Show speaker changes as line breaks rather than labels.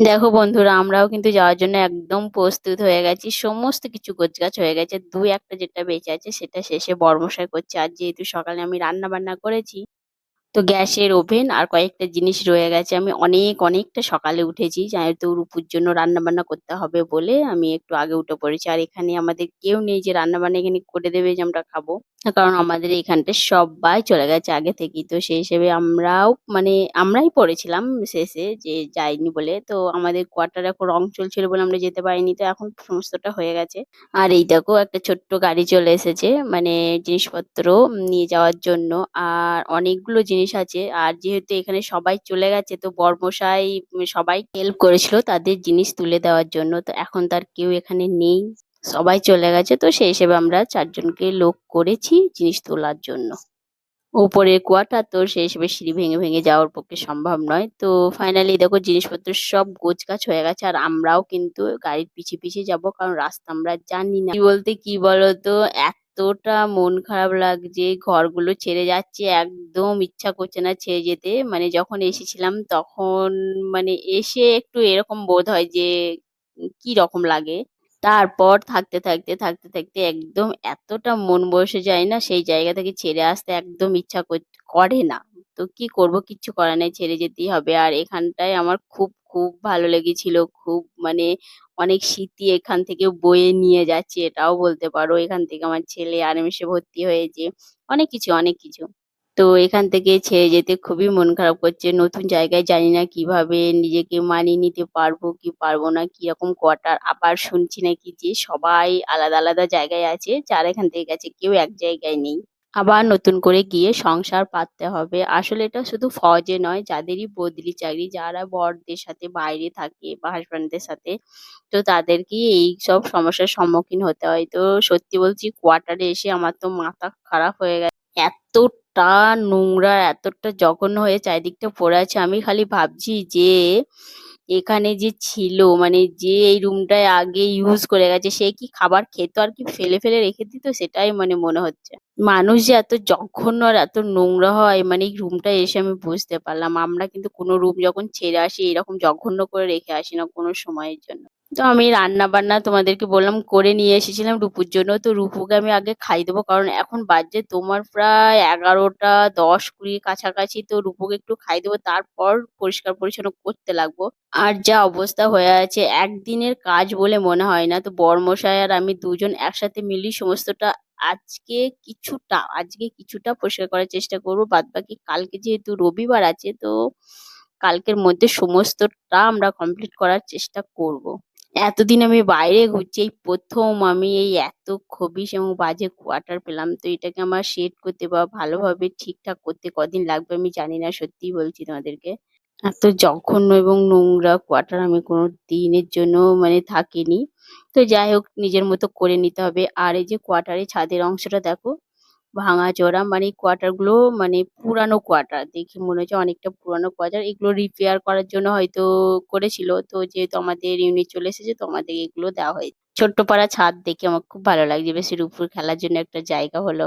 দেখো বন্ধুরা, আমরাও কিন্তু যাওয়ার জন্য একদম প্রস্তুত হয়ে গেছি। সমস্ত কিছু গোছগাছ হয়ে গেছে। দুই একটা যেটা বেঁচে আছে সেটা শেষে বরমশাই করছে। আর যেহেতু সকালে আমি রান্না বান্না করেছি, তো গ্যাসের ওভেন আর কয়েকটা জিনিস রয়ে গেছে। আমি অনেকটা সকালে উঠেছি, যেহেতু রুপুর জন্য রান্না বান্না করতে হবে বলে আমি একটু আগে উঠে পড়েছি। আর এখানে আমাদের কেউ নেই যে রান্না বান্না এখানে করে দেবে যে আমরা খাবো। কারণ আমাদের এইখানটা সবাই চলে গেছে আগে থেকেই। তো সেই হিসেবে আমরাই পড়েছিলাম শেষে, যে যাইনি বলে। তো আমাদের কোয়ার্টারে এখন রং চলছিল বলে আমরা যেতে পারিনি। তো এখন সমস্তটা হয়ে গেছে। আর এই দেখো, একটা ছোট্ট গাড়ি চলে এসেছে, মানে জিনিসপত্র নিয়ে যাওয়ার জন্য। আর অনেকগুলো জিনিস আছে। আর যেহেতু এখানে সবাই চলে গেছে, তো বরমশাই সবাই হেল্প করেছিল তাদের জিনিস তুলে দেওয়ার জন্য। তো এখন তার কেউ এখানে নেই, সবাই চলে গেছে। তো সেই হিসেবে আমরা চারজনকে লোক করেছি জিনিস তোলার জন্য। উপরের কোয়ার্টার, তো সেই হিসেবে সিঁড়ি ভেঙে ভেঙে যাওয়ার পক্ষে সম্ভব নয়। তো ফাইনালি দেখো, জিনিসপত্র সব গোছগাছ হয়ে গেছে। আর আমরাও কিন্তু গাড়ির পিছে যাব, কারণ রাস্তা আমরা জানি না। কি বলতে কি বলতো, এতটা মন খারাপ লাগছে, ঘরগুলো ছেড়ে যাচ্ছে, একদম ইচ্ছা করছে না ছেড়ে যেতে। মানে যখন এসেছিলাম তখন, মানে এসে একটু এরকম বোধ হয় যে কি রকম লাগে। তারপর থাকতে একদম এতটা মন বসে যায় না, সেই জায়গা থেকে ছেড়ে আসতে একদম ইচ্ছা করে না। তো কি করব, কিচ্ছু করার নেই, ছেড়ে যেতেই হবে। আর এখানটায় আমার খুব খুব ভালো লেগেছিল, খুব মানে অনেক স্মৃতি এখান থেকে বয়ে নিয়ে যাচ্ছে, এটাও বলতে পারো। এখান থেকে আমার ছেলে আরএমএসে ভর্তি হয়েছে, অনেক কিছু। তো এখান থেকে ছেড়ে যেতে খুবই মন খারাপ করছে। নতুন জায়গায় জানি না কিভাবে নিজেকে মানিয়ে নিতে পারবো কি পারবো না, কিরকম কোয়ার্টার। আবার শুনছি নাকি যে সবাই আলাদা আলাদা জায়গায় আছে, যারা এখান থেকে গেছে কেউ এক জায়গায় নেই। আবার নতুন করে গিয়ে সংসার পাততে হবে। আসলে এটা শুধু ফৌজে নয়, যাদেরই বদলি চাকরি, যারা বরদের সাথে বাইরে থাকে বা হাজবেন্ডদের সাথে, তো তাদেরকেই এই সব সমস্যার সম্মুখীন হতে হয়। তো সত্যি বলছি, কোয়ার্টারে এসে আমার তো মাথা খারাপ হয়ে গেছে। এতটা নোংরা, এতটা জঘন্য হয়ে চারিদিকটা পড়ে আছে। আমি খালি ভাবছি যে এখানে যে ছিল, মানে যে এই রুমটায় আগে ইউজ করে গেছে, সে কি খাবার খেত আর কি ফেলে ফেলে রেখে দিত, সেটাই মানে মনে হচ্ছে। মানুষ যে এত জঘন্য আর এত নোংরা হয়, মানে এই রুমটা এসে আমি বুঝতে পারলাম। আমরা কিন্তু কোনো রুম যখন ছেড়ে আসি, এরকম জঘন্য করে রেখে আসি না কোনো সময়ের জন্য। তো আমি রান্না বান্না তোমাদেরকে বললাম করে নিয়ে এসেছিলাম রুপুর জন্য। তো রুপুকে আমি আগে খাই দেবো, কারণ এখন বাজে তোমার প্রায় 11টা 10 20 কাছাকাছি। তো রুপুকে একটু খাই দেবো, তারপর পরিষ্কার পরিচ্ছন্ন করতে লাগবো। আর যা অবস্থা হয়ে আছে, একদিনের কাজ বলে মনে হয় না। তো বরমশাই আর আমি দুজন একসাথে মিলি সমস্তটা আজকে আজকে কিছুটা পরিষ্কার করার চেষ্টা করবো। বাদ বাকি কালকে যেহেতু রবিবার আছে, তো কালকের মধ্যে সমস্তটা আমরা কমপ্লিট করার চেষ্টা করব। এতদিন আমি বাইরে ঘুরছি, এই প্রথম আমি এই এত খবিশ এবং বাজে কোয়ার্টার পেলাম। তো এটাকে আমার সেট করতে বা ভালোভাবে ঠিকঠাক করতে কদিন লাগবে আমি জানি না, সত্যিই বলছি তোমাদেরকে। এত জঘন্য এবং নোংরা কোয়ার্টার আমি কোনো দিনের জন্য মানে থাকিনি। তো যাই হোক, নিজের মতো করে নিতে হবে। আর এই যে কোয়ার্টারের ছাদের অংশটা দেখো, ভাঙাচোরা, মানে কোয়ার্টার গুলো মানে পুরানো কোয়ার্টার, দেখে মনে হচ্ছে অনেকটা পুরানো কোয়ার্টার। এগুলো রিপেয়ার করার জন্য হয়তো করেছিল। তো যেহেতু আমাদের ইউনিট চলে এসেছে, তো আমাদের এগুলো দেওয়া হয়েছে। ছোট্ট পাড়া ছাদ দেখে আমার খুব ভালো লাগছে, বেশ রুপুর খেলার জন্য একটা জায়গা হলো।